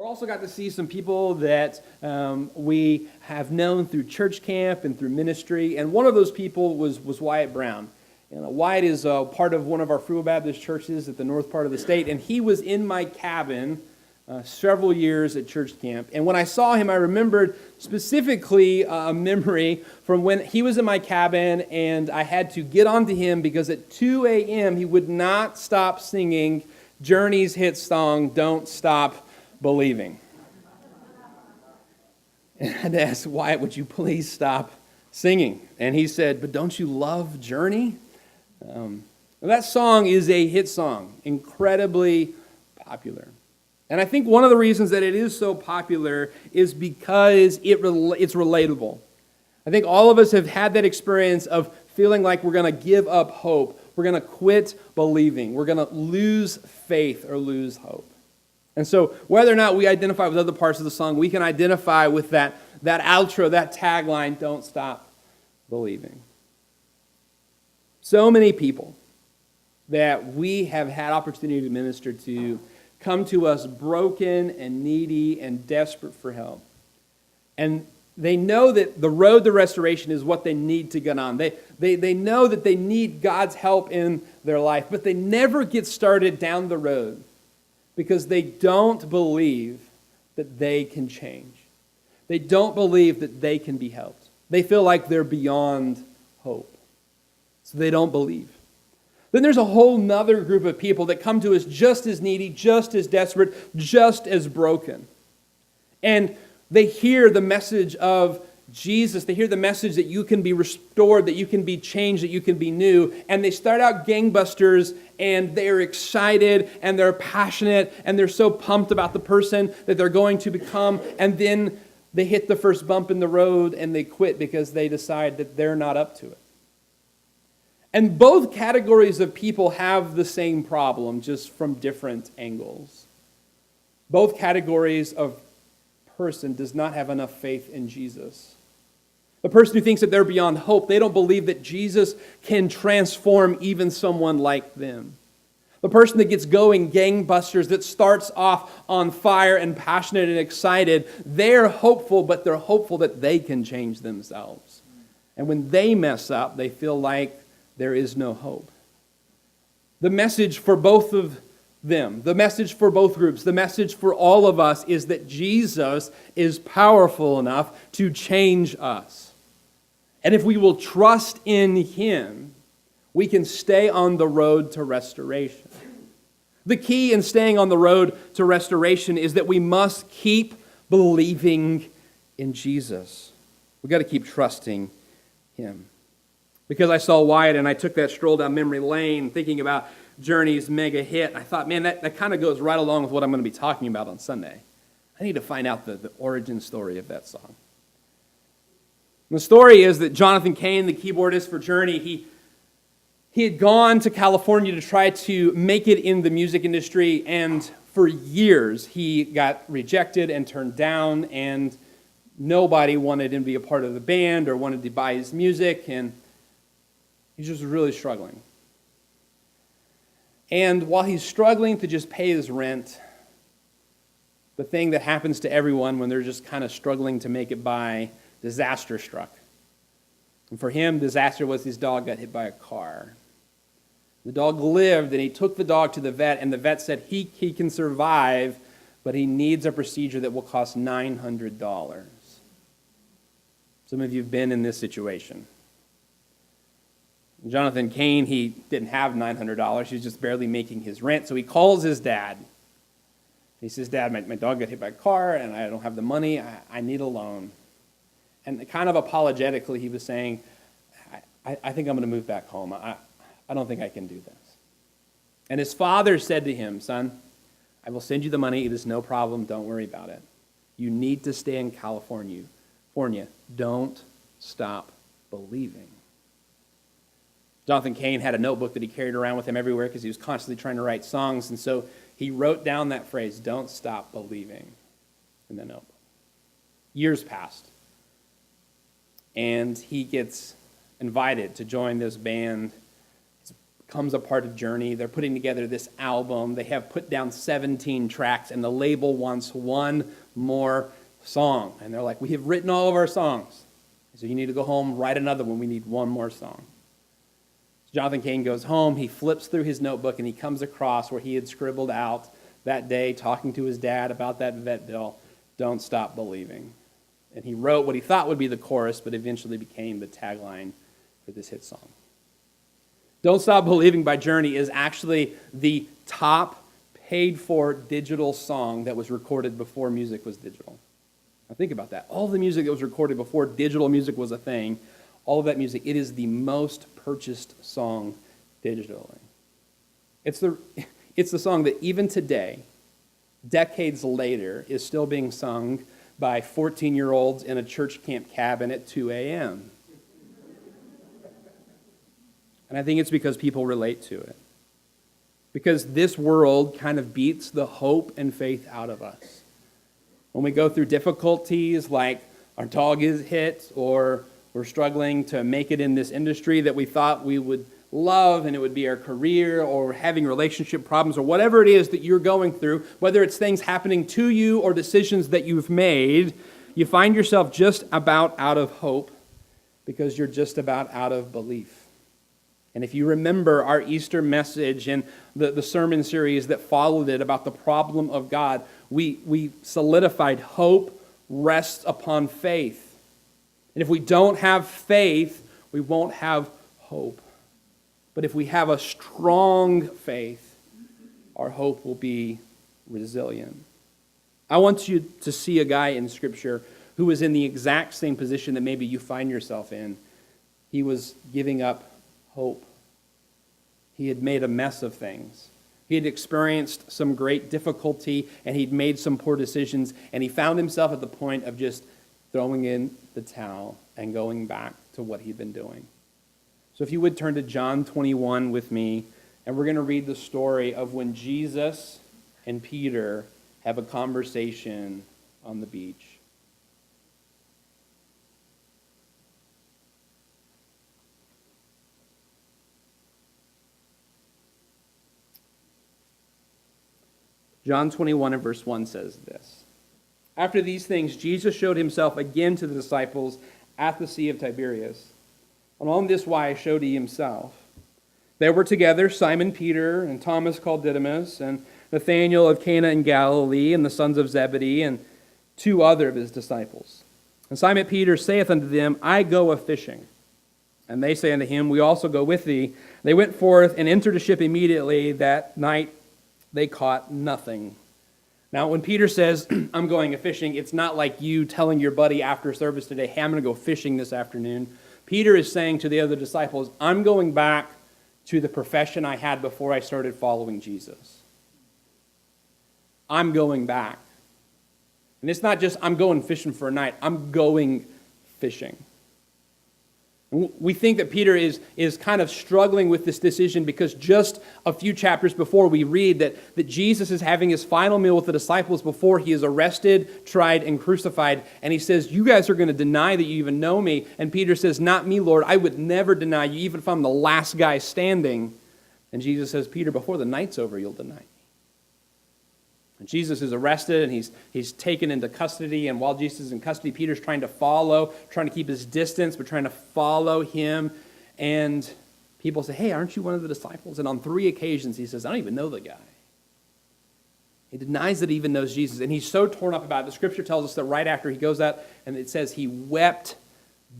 We also got to see some people that we have known through church camp and through ministry, and one of those people was Wyatt Brown. Wyatt is part of one of our Free Baptist churches at the north part of the state, and he was in my cabin several years at church camp. And when I saw him, I remembered specifically a memory from when he was in my cabin, and I had to get onto him because at 2 a.m. he would not stop singing Journey's hit song, "Don't Stop Believing." And I had to ask Wyatt, would you please stop singing? And he said, but don't you love Journey? That song is a hit song, incredibly popular. And I think one of the reasons that it is so popular is because it's relatable. I think all of us have had that experience of feeling like we're going to give up hope. We're going to quit believing. We're going to lose faith or lose hope. And so whether or not we identify with other parts of the song, we can identify with that outro, that tagline, "Don't stop believing." So many people that we have had opportunity to minister to come to us broken and needy and desperate for help. And they know that the road to restoration is what they need to get on. They know that they need God's help in their life, but they never get started down the road because they don't believe that they can change. They don't believe that they can be helped. They feel like they're beyond hope. So they don't believe. Then there's a whole nother group of people that come to us just as needy, just as desperate, just as broken. And they hear the message of Jesus. They hear the message that you can be restored, that you can be changed, that you can be new. And they start out gangbusters, and they're excited, and they're passionate, and they're so pumped about the person that they're going to become. And then they hit the first bump in the road, and they quit because they decide that they're not up to it. And both categories of people have the same problem, just from different angles. Both categories of person does not have enough faith in Jesus. The person who thinks that they're beyond hope, they don't believe that Jesus can transform even someone like them. The person that gets going gangbusters, that starts off on fire and passionate and excited, they're hopeful, but they're hopeful that they can change themselves. And when they mess up, they feel like there is no hope. The message for both of them, the message for both groups, the message for all of us is that Jesus is powerful enough to change us. And if we will trust in Him, we can stay on the road to restoration. The key in staying on the road to restoration is that we must keep believing in Jesus. We've got to keep trusting Him. Because I saw Wyatt and I took that stroll down memory lane thinking about Journey's mega hit, I thought, man, that kind of goes right along with what I'm going to be talking about on Sunday. I need to find out the origin story of that song. And the story is that Jonathan Cain, the keyboardist for Journey, he had gone to California to try to make it in the music industry, and for years he got rejected and turned down, and nobody wanted him to be a part of the band or wanted to buy his music, and he's just really struggling. And while he's struggling to just pay his rent, the thing that happens to everyone when they're just kind of struggling to make it by, disaster struck. And for him, disaster was his dog got hit by a car. The dog lived, and he took the dog to the vet, and the vet said he can survive, but he needs a procedure that will cost $900. Some of you have been in this situation. Jonathan Cain, he didn't have $900. He was just barely making his rent. So he calls his dad. He says, Dad, my dog got hit by a car, and I don't have the money. I need a loan. And kind of apologetically, he was saying, I think I'm going to move back home. I don't think I can do this. And his father said to him, Son, I will send you the money. It is no problem. Don't worry about it. You need to stay in California. Don't stop believing. Jonathan Cain had a notebook that he carried around with him everywhere because he was constantly trying to write songs. And so he wrote down that phrase, "Don't stop believing," in the notebook. Years passed. And he gets invited to join this band. It's becomes a part of Journey. They're putting together this album. They have put down 17 tracks, and the label wants one more song. And they're like, we have written all of our songs. So you need to go home, write another one. We need one more song. So Jonathan Cain goes home. He flips through his notebook, and he comes across where he had scribbled out that day, talking to his dad about that vet bill, "Don't stop believing." And he wrote what he thought would be the chorus, but eventually became the tagline for this hit song. "Don't Stop Believing" by Journey is actually the top paid-for digital song that was recorded before music was digital. Now think about that. All the music that was recorded before digital music was a thing, all of that music, it is the most purchased song digitally. It's the song that even today, decades later, is still being sung by 14-year-olds in a church camp cabin at 2 a.m. And I think it's because people relate to it. Because this world kind of beats the hope and faith out of us. When we go through difficulties like our dog is hit, or we're struggling to make it in this industry that we thought we would love and it would be our career, or having relationship problems, or whatever it is that you're going through, whether it's things happening to you or decisions that you've made, you find yourself just about out of hope because you're just about out of belief. And if you remember our Easter message and the sermon series that followed it about the problem of God, we solidified hope rests upon faith. And if we don't have faith, we won't have hope. But if we have a strong faith, our hope will be resilient. I want you to see a guy in Scripture who was in the exact same position that maybe you find yourself in. He was giving up hope. He had made a mess of things. He had experienced some great difficulty, and he'd made some poor decisions, and he found himself at the point of just throwing in the towel and going back to what he'd been doing. So if you would turn to John 21 with me, and we're going to read the story of when Jesus and Peter have a conversation on the beach. John 21 and verse 1 says this: "After these things, Jesus showed himself again to the disciples at the Sea of Tiberias. And on this wise showed he himself. There were together Simon Peter, and Thomas called Didymus, and Nathanael of Cana in Galilee, and the sons of Zebedee, and 2 other of his disciples. And Simon Peter saith unto them, I go a-fishing. And they say unto him, We also go with thee. They went forth and entered a ship immediately. That night they caught nothing." Now, when Peter says, I'm going a-fishing, it's not like you telling your buddy after service today, hey, I'm going to go fishing this afternoon. Peter is saying to the other disciples, I'm going back to the profession I had before I started following Jesus. I'm going back. And it's not just I'm going fishing for a night. I'm going fishing. We think that Peter is kind of struggling with this decision because just a few chapters before we read that Jesus is having his final meal with the disciples before he is arrested, tried, and crucified. And he says, you guys are going to deny that you even know me. And Peter says, not me, Lord. I would never deny you, even if I'm the last guy standing. And Jesus says, Peter, before the night's over, you'll deny me. And Jesus is arrested, and he's taken into custody. And while Jesus is in custody, Peter's trying to keep his distance, but trying to follow him. And people say, hey, aren't you one of the disciples? And on 3 occasions, he says, I don't even know the guy. He denies that he even knows Jesus. And he's so torn up about it. The scripture tells us that right after he goes out, and it says he wept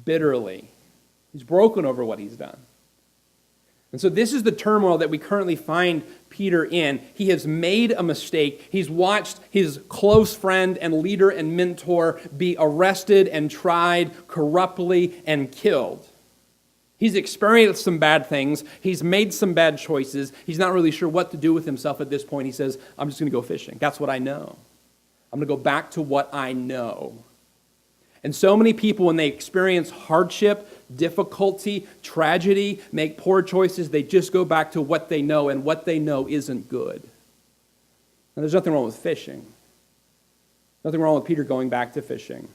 bitterly. He's broken over what he's done. And so this is the turmoil that we currently find Peter in. He has made a mistake. He's watched his close friend and leader and mentor be arrested and tried corruptly and killed. He's experienced some bad things. He's made some bad choices. He's not really sure what to do with himself at this point. He says, I'm just going to go fishing. That's what I know. I'm going to go back to what I know. And so many people, when they experience hardship, difficulty, tragedy, make poor choices, they just go back to what they know, and what they know isn't good. Now, there's nothing wrong with fishing. Nothing wrong with Peter going back to fishing.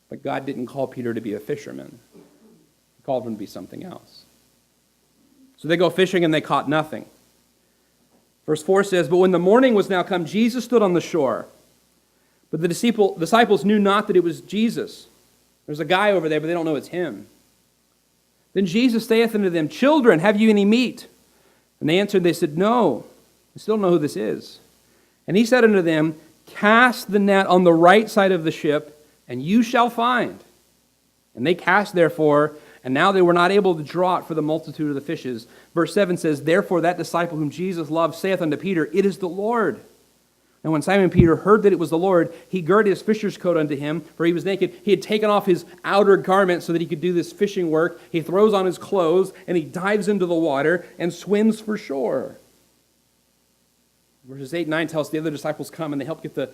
But God didn't call Peter to be a fisherman. He called him to be something else. So they go fishing and they caught nothing. Verse 4 says, "But when the morning was now come, Jesus stood on the shore. But the disciples knew not that it was Jesus." There's a guy over there, but they don't know it's him. "Then Jesus saith unto them, Children, have you any meat? And they answered, they said, No. We still don't know who this is. And he said unto them, Cast the net on the right side of the ship, and you shall find. And they cast therefore, and now they were not able to draw it for the multitude of the fishes." Verse 7 says, "Therefore that disciple whom Jesus loved saith unto Peter, It is the Lord. And when Simon Peter heard that it was the Lord, he girded his fisher's coat unto him, for he was naked. He had taken off his outer garment so that he could do this fishing work. He throws on his clothes, and he dives into the water and swims for shore." Verses 8 and 9 tell us the other disciples come and they help get the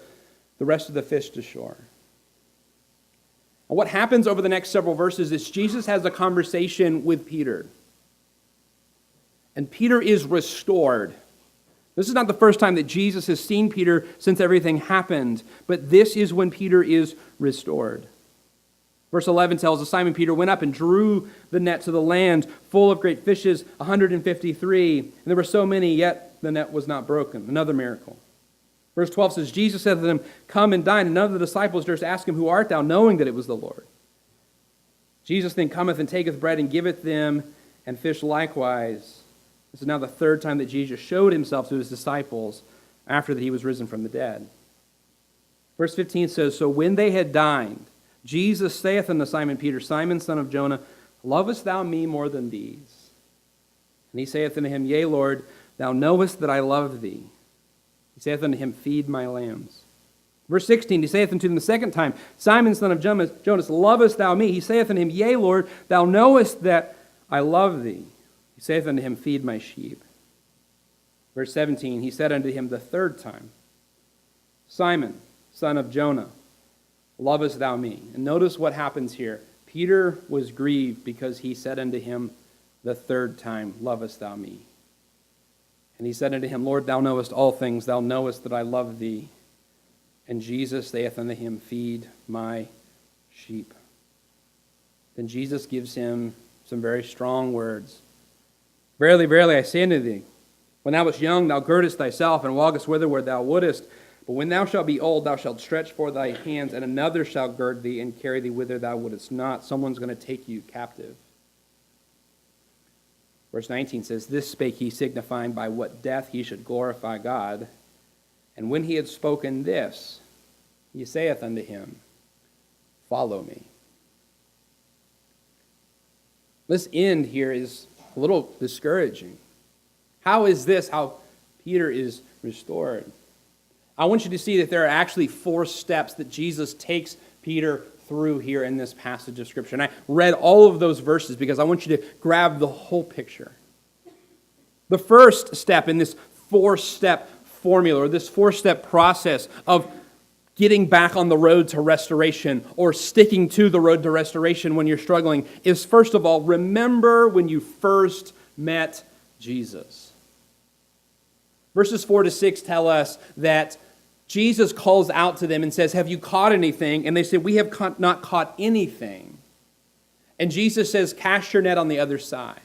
rest of the fish to shore. And what happens over the next several verses is Jesus has a conversation with Peter. And Peter is restored. This is not the first time that Jesus has seen Peter since everything happened, but this is when Peter is restored. Verse 11 tells us Simon Peter went up and drew the net to the land full of great fishes, 153. And there were so many, yet the net was not broken. Another miracle. Verse 12 says, Jesus said to them, Come and dine. And none of the disciples durst ask him, Who art thou? Knowing that it was the Lord. Jesus then cometh and taketh bread and giveth them, and fish likewise. This is now the third time that Jesus showed himself to his disciples after that he was risen from the dead. Verse 15 says, So when they had dined, Jesus saith unto Simon Peter, Simon, son of Jonah, lovest thou me more than these? And he saith unto him, Yea, Lord, thou knowest that I love thee. He saith unto him, Feed my lambs. Verse 16, he saith unto him the second time, Simon, son of Jonas, lovest thou me? He saith unto him, Yea, Lord, thou knowest that I love thee. He saith unto him, Feed my sheep. Verse 17, he said unto him the third time, Simon, son of Jonah, lovest thou me? And notice what happens here. Peter was grieved because he said unto him the third time, Lovest thou me? And he said unto him, Lord, thou knowest all things. Thou knowest that I love thee. And Jesus saith unto him, Feed my sheep. Then Jesus gives him some very strong words. Verily, verily, I say unto thee, when thou wast young, thou girdest thyself, and walkest whitherward thou wouldest. But when thou shalt be old, thou shalt stretch forth thy hands, and another shall gird thee, and carry thee whither thou wouldest not. Someone's going to take you captive. Verse 19 says, This spake he, signifying by what death he should glorify God. And when he had spoken this, he saith unto him, Follow me. This end here is a little discouraging. How is this how Peter is restored? I want you to see that there are actually 4 steps that Jesus takes Peter through here in this passage of Scripture. And I read all of those verses because I want you to grab the whole picture. The first step in this 4-step formula, or this 4-step process of getting back on the road to restoration or sticking to the road to restoration when you're struggling, is first of all, remember when you first met Jesus. Verses 4 to 6 tell us that Jesus calls out to them and says, Have you caught anything? And they say, We have not caught anything. And Jesus says, Cast your net on the other side.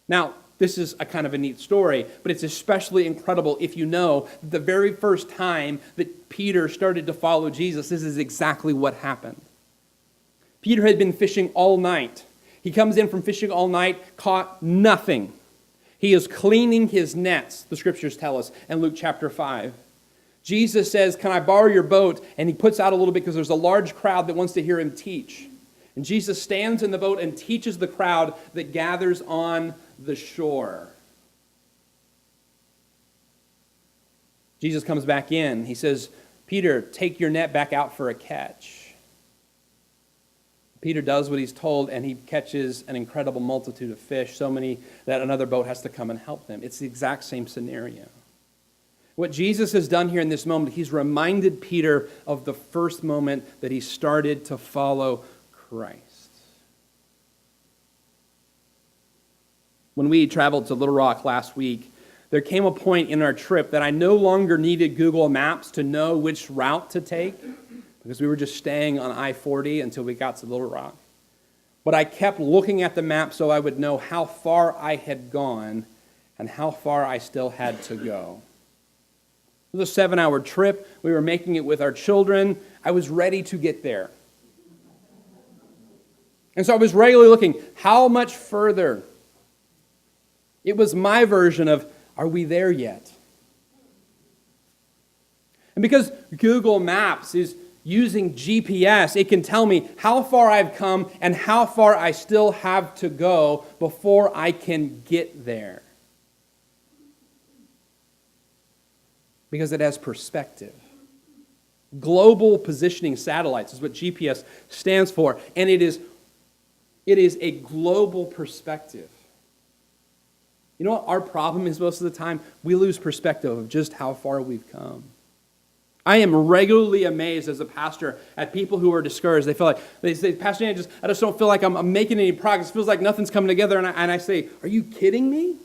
Now, this is a kind of a neat story, but it's especially incredible if you know the very first time that Peter started to follow Jesus, this is exactly what happened. Peter had been fishing all night. He comes in from fishing all night, caught nothing. He is cleaning his nets, the Scriptures tell us in Luke chapter 5. Jesus says, Can I borrow your boat? And he puts out a little bit because there's a large crowd that wants to hear him teach. And Jesus stands in the boat and teaches the crowd that gathers on the shore. Jesus comes back in. He says, Peter, take your net back out for a catch. Peter does what he's told, and he catches an incredible multitude of fish, so many that another boat has to come and help them. It's the exact same scenario. What Jesus has done here in this moment, he's reminded Peter of the first moment that he started to follow Christ. When we traveled to Little Rock last week, there came a point in our trip that I no longer needed Google Maps to know which route to take because we were just staying on I-40 until we got to Little Rock. But I kept looking at the map so I would know how far I had gone and how far I still had to go. It was a 7-hour trip. We were making it with our children. I was ready to get there. And so I was regularly looking, how much further? It was my version of, are we there yet? And because Google Maps is using GPS, it can tell me how far I've come and how far I still have to go before I can get there. Because it has perspective. Global Positioning Satellites is what GPS stands for, and it is a global perspective. You know what our problem is most of the time? We lose perspective of just how far we've come. I am regularly amazed as a pastor at people who are discouraged. They feel like, they say, Pastor Andy, I just don't feel like I'm making any progress. It feels like nothing's coming together. And I say, are you kidding me?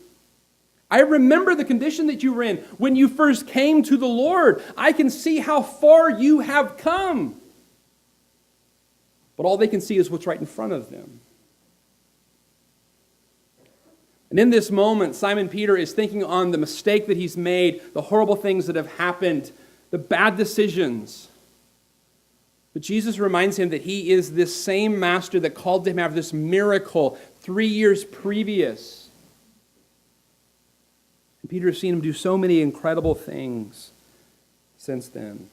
I remember the condition that you were in when you first came to the Lord. I can see how far you have come. But all they can see is what's right in front of them. And in this moment, Simon Peter is thinking on the mistake that he's made, the horrible things that have happened, the bad decisions. But Jesus reminds him that he is this same master that called him after this miracle 3 years previous. And Peter has seen him do so many incredible things since then.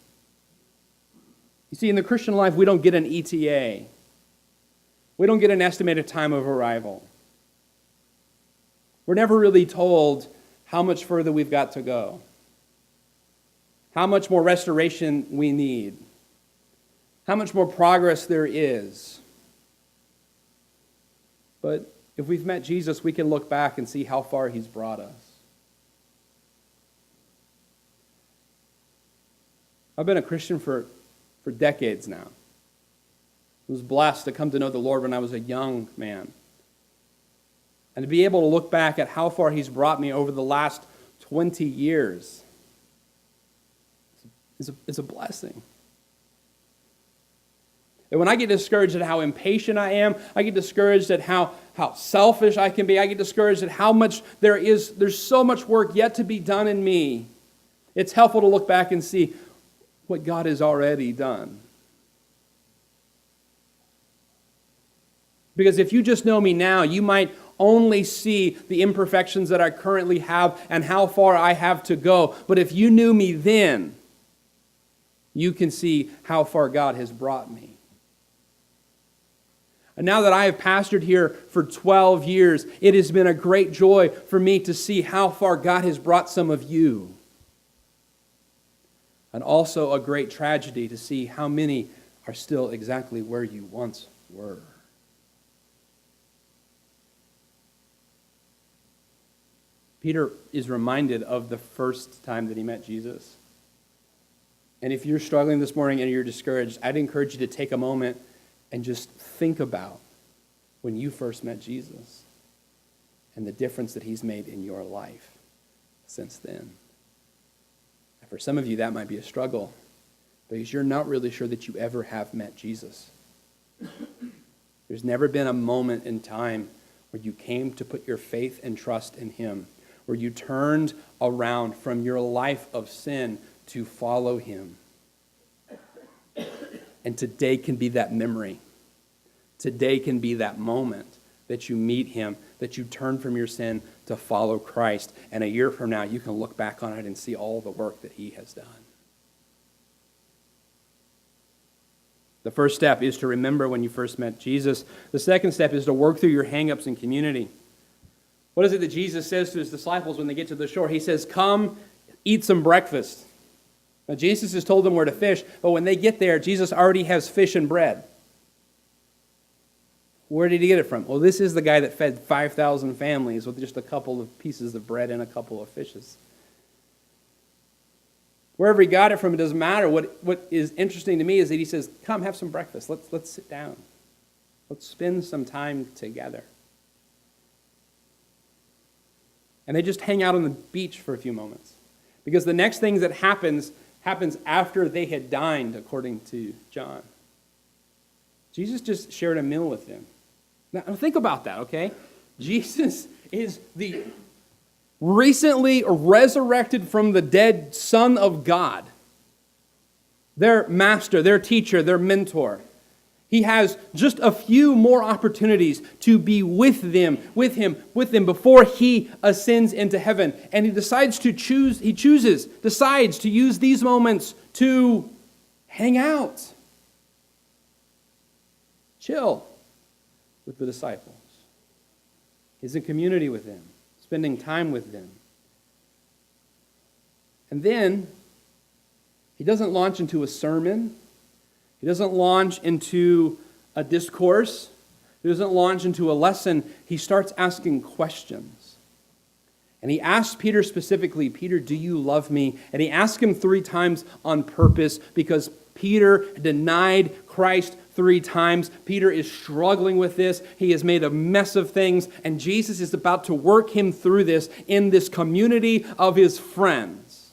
You see, in the Christian life, we don't get an ETA. We don't get an estimated time of arrival. We're never really told how much further we've got to go, how much more restoration we need, how much more progress there is. But if we've met Jesus, we can look back and see how far he's brought us. I've been a Christian for decades now. I was blessed to come to know the Lord when I was a young man. And to be able to look back at how far he's brought me over the last 20 years is a blessing. And when I get discouraged at how impatient I am, I get discouraged at how selfish I can be, I get discouraged at how much there's so much work yet to be done in me. It's helpful to look back and see what God has already done. Because if you just know me now, you might only see the imperfections that I currently have and how far I have to go. But if you knew me then, you can see how far God has brought me. And now that I have pastored here for 12 years, it has been a great joy for me to see how far God has brought some of you. And also a great tragedy to see how many are still exactly where you once were. Peter is reminded of the first time that he met Jesus. And if you're struggling this morning and you're discouraged, I'd encourage you to take a moment and just think about when you first met Jesus and the difference that he's made in your life since then. And for some of you, that might be a struggle because you're not really sure that you ever have met Jesus. There's never been a moment in time where you came to put your faith and trust in him, where you turned around from your life of sin to follow him. And today can be that memory. Today can be that moment that you meet him, that you turn from your sin to follow Christ. And a year from now, you can look back on it and see all the work that he has done. The first step is to remember when you first met Jesus. The second step is to work through your hang-ups in community. What is it that Jesus says to his disciples when they get to the shore? He says, come, eat some breakfast. Now, Jesus has told them where to fish, but when they get there, Jesus already has fish and bread. Where did he get it from? Well, this is the guy that fed 5,000 families with just a couple of pieces of bread and a couple of fishes. Wherever he got it from, it doesn't matter. What is interesting to me is that he says, come, have some breakfast. Let's sit down. Let's spend some time together. And they just hang out on the beach for a few moments. Because the next thing that happens after they had dined, according to John. Jesus just shared a meal with them. Now think about that, okay? Jesus is the recently resurrected from the dead Son of God. Their master, their teacher, their mentor. He has just a few more opportunities to be with them before he ascends into heaven. And he decides to use these moments to hang out, chill with the disciples. He's in community with them, spending time with them. And then he doesn't launch into a sermon. He doesn't launch into a discourse. He doesn't launch into a lesson. He starts asking questions. And he asks Peter specifically, Peter, do you love me? And he asks him 3 times on purpose because Peter denied Christ 3 times. Peter is struggling with this. He has made a mess of things. And Jesus is about to work him through this in this community of his friends.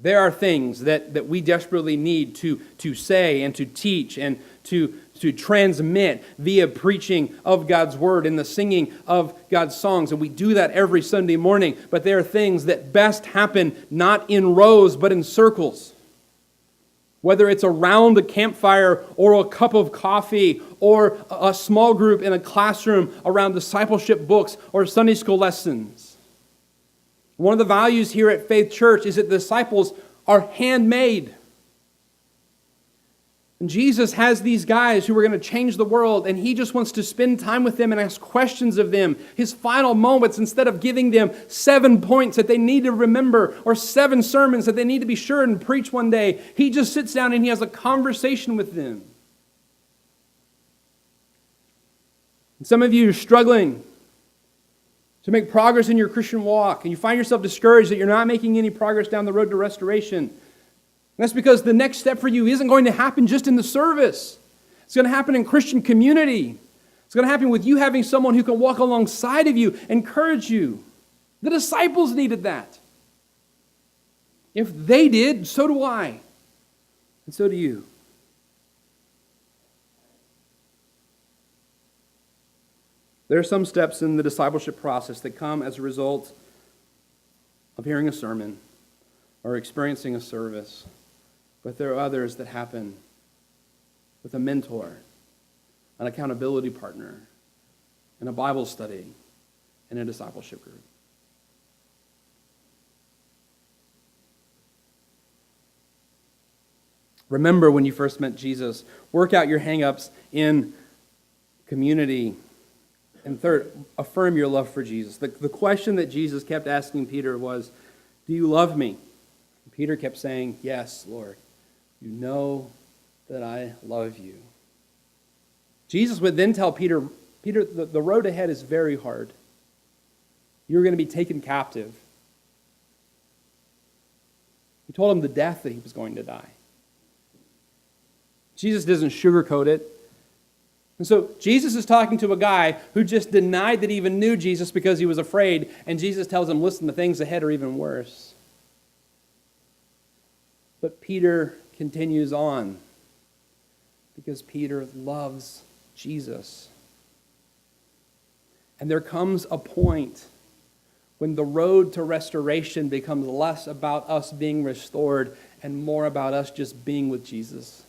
There are things that we desperately need to say and to teach and to transmit via preaching of God's word and the singing of God's songs. And we do that every Sunday morning. But there are things that best happen not in rows but in circles. Whether it's around a campfire or a cup of coffee or a small group in a classroom around discipleship books or Sunday school lessons. One of the values here at Faith Church is that the disciples are handmade. And Jesus has these guys who are going to change the world, and he just wants to spend time with them and ask questions of them. His final moments, instead of giving them 7 points that they need to remember or 7 sermons that they need to be sure and preach one day, he just sits down and he has a conversation with them. And some of you are struggling to make progress in your Christian walk, and you find yourself discouraged that you're not making any progress down the road to restoration. And that's because the next step for you isn't going to happen just in the service. It's going to happen in Christian community. It's going to happen with you having someone who can walk alongside of you, encourage you. The disciples needed that. If they did, so do I. And so do you. There are some steps in the discipleship process that come as a result of hearing a sermon or experiencing a service. But there are others that happen with a mentor, an accountability partner, and a Bible study, and a discipleship group. Remember when you first met Jesus. Work out your hang-ups in community. And third, affirm your love for Jesus. The question that Jesus kept asking Peter was, do you love me? And Peter kept saying, yes, Lord. You know that I love you. Jesus would then tell Peter, the road ahead is very hard. You're going to be taken captive. He told him the death that he was going to die. Jesus doesn't sugarcoat it. And so Jesus is talking to a guy who just denied that he even knew Jesus because he was afraid. And Jesus tells him, listen, the things ahead are even worse. But Peter continues on because Peter loves Jesus. And there comes a point when the road to restoration becomes less about us being restored and more about us just being with Jesus.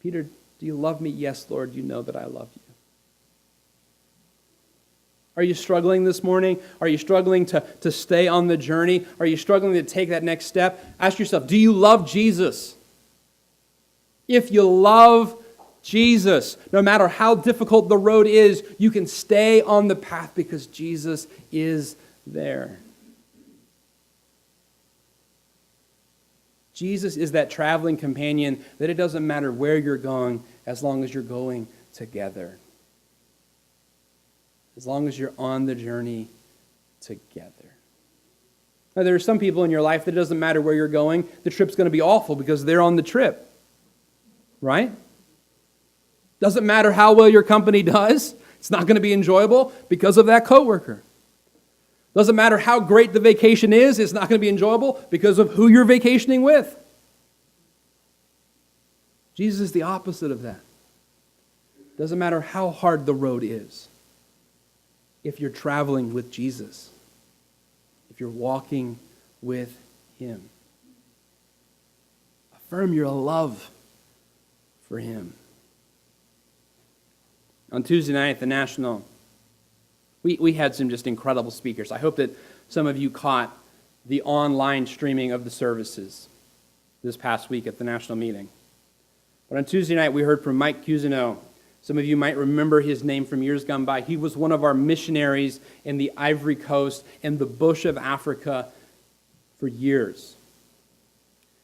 Peter, do you love me? Yes, Lord, you know that I love you. Are you struggling this morning? Are you struggling to stay on the journey? Are you struggling to take that next step? Ask yourself, do you love Jesus? If you love Jesus, no matter how difficult the road is, you can stay on the path because Jesus is there. Jesus is that traveling companion that it doesn't matter where you're going as long as you're going together. As long as you're on the journey together. Now, there are some people in your life that it doesn't matter where you're going. The trip's going to be awful because they're on the trip. Right? Doesn't matter how well your company does. It's not going to be enjoyable because of that coworker. Doesn't matter how great the vacation is, it's not going to be enjoyable because of who you're vacationing with. Jesus is the opposite of that. Doesn't matter how hard the road is. If you're traveling with Jesus, if you're walking with Him, affirm your love for Him. On Tuesday night at the National, we had some just incredible speakers. I hope that some of you caught the online streaming of the services this past week at the National meeting. But on Tuesday night, we heard from Mike Cousineau. Some of you might remember his name from years gone by. He was one of our missionaries in the Ivory Coast and the bush of Africa for years.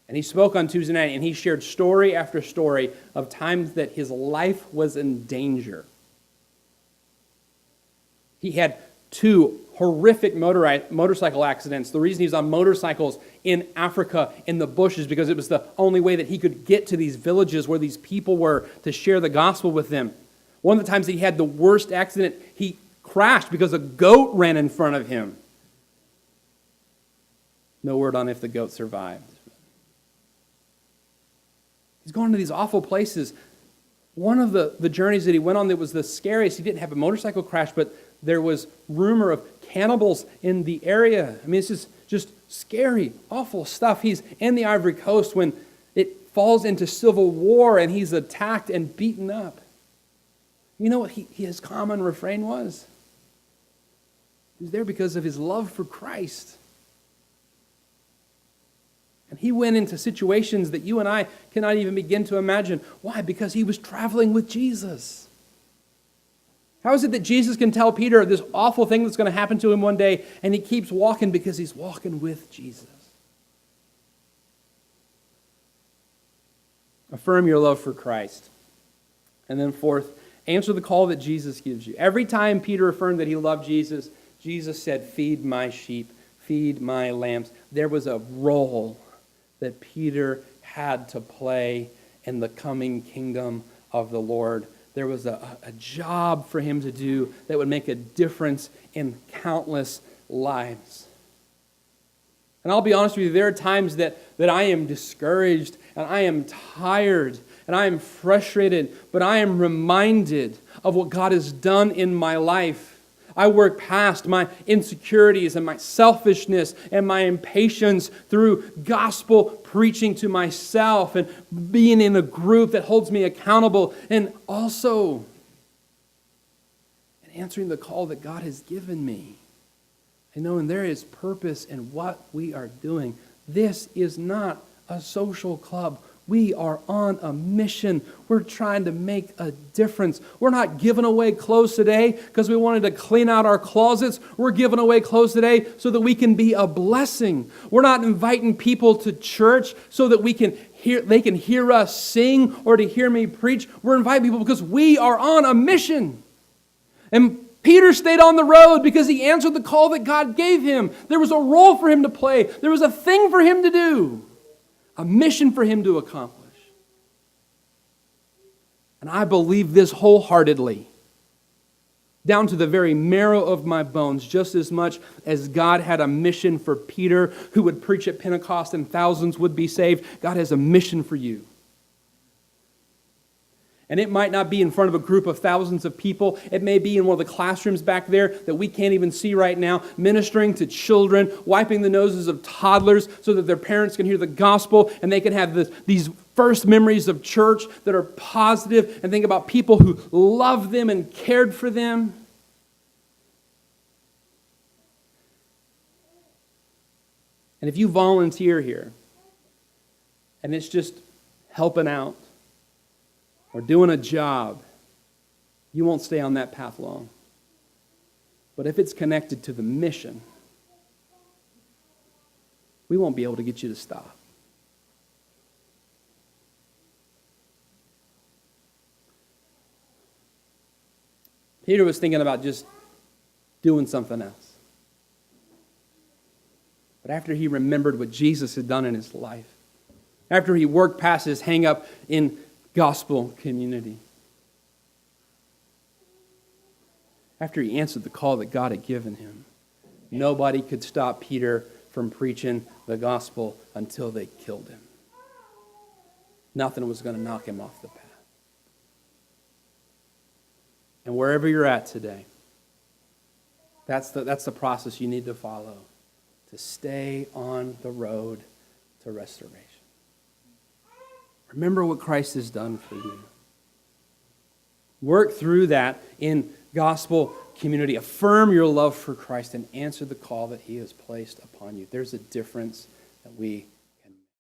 And he spoke on Tuesday night, and he shared story after story of times that his life was in danger. He had 2 horrific motorcycle accidents. The reason he's on motorcycles in Africa in the bush is because it was the only way that he could get to these villages where these people were to share the gospel with them. One of the times that he had the worst accident, he crashed because a goat ran in front of him. No word on if the goat survived. He's going to these awful places. One of the journeys that he went on that was the scariest, he didn't have a motorcycle crash, but there was rumor of cannibals in the area. I mean, this is just scary, awful stuff. He's in the Ivory Coast when it falls into civil war and he's attacked and beaten up. You know what his common refrain was? He was there because of his love for Christ. And he went into situations that you and I cannot even begin to imagine. Why? Because he was traveling with Jesus. How is it that Jesus can tell Peter this awful thing that's going to happen to him one day, and he keeps walking because he's walking with Jesus? Affirm your love for Christ. And then fourth, answer the call that Jesus gives you. Every time Peter affirmed that he loved Jesus, Jesus said, "Feed my sheep, feed my lambs." There was a role that Peter had to play in the coming kingdom of the Lord. There was a job for him to do that would make a difference in countless lives. And I'll be honest with you, there are times that I am discouraged and I am tired and I am frustrated, but I am reminded of what God has done in my life. I work past my insecurities and my selfishness and my impatience through gospel preaching to myself and being in a group that holds me accountable, and also answering the call that God has given me. And knowing there is purpose in what we are doing. This is not a social club. We are on a mission. We're trying to make a difference. We're not giving away clothes today because we wanted to clean out our closets. We're giving away clothes today so that we can be a blessing. We're not inviting people to church so that they can hear us sing or to hear me preach. We're inviting people because we are on a mission. And Peter stayed on the road because he answered the call that God gave him. There was a role for him to play. There was a thing for him to do. A mission for him to accomplish. And I believe this wholeheartedly, down to the very marrow of my bones, just as much as God had a mission for Peter, who would preach at Pentecost and thousands would be saved. God has a mission for you. And it might not be in front of a group of thousands of people. It may be in one of the classrooms back there that we can't even see right now, ministering to children, wiping the noses of toddlers so that their parents can hear the gospel and they can have these first memories of church that are positive and think about people who loved them and cared for them. And if you volunteer here and it's just helping out, or doing a job, you won't stay on that path long. But if it's connected to the mission, we won't be able to get you to stop. Peter was thinking about just doing something else. But after he remembered what Jesus had done in his life, after he worked past his hang-up in gospel community, after he answered the call that God had given him, nobody could stop Peter from preaching the gospel until they killed him. nothing was going to knock him off the path. And wherever you're at today, that's the process you need to follow to stay on the road to restoration. Remember what Christ has done for you. Work through that in gospel community. Affirm your love for Christ and answer the call that he has placed upon you. There's a difference that we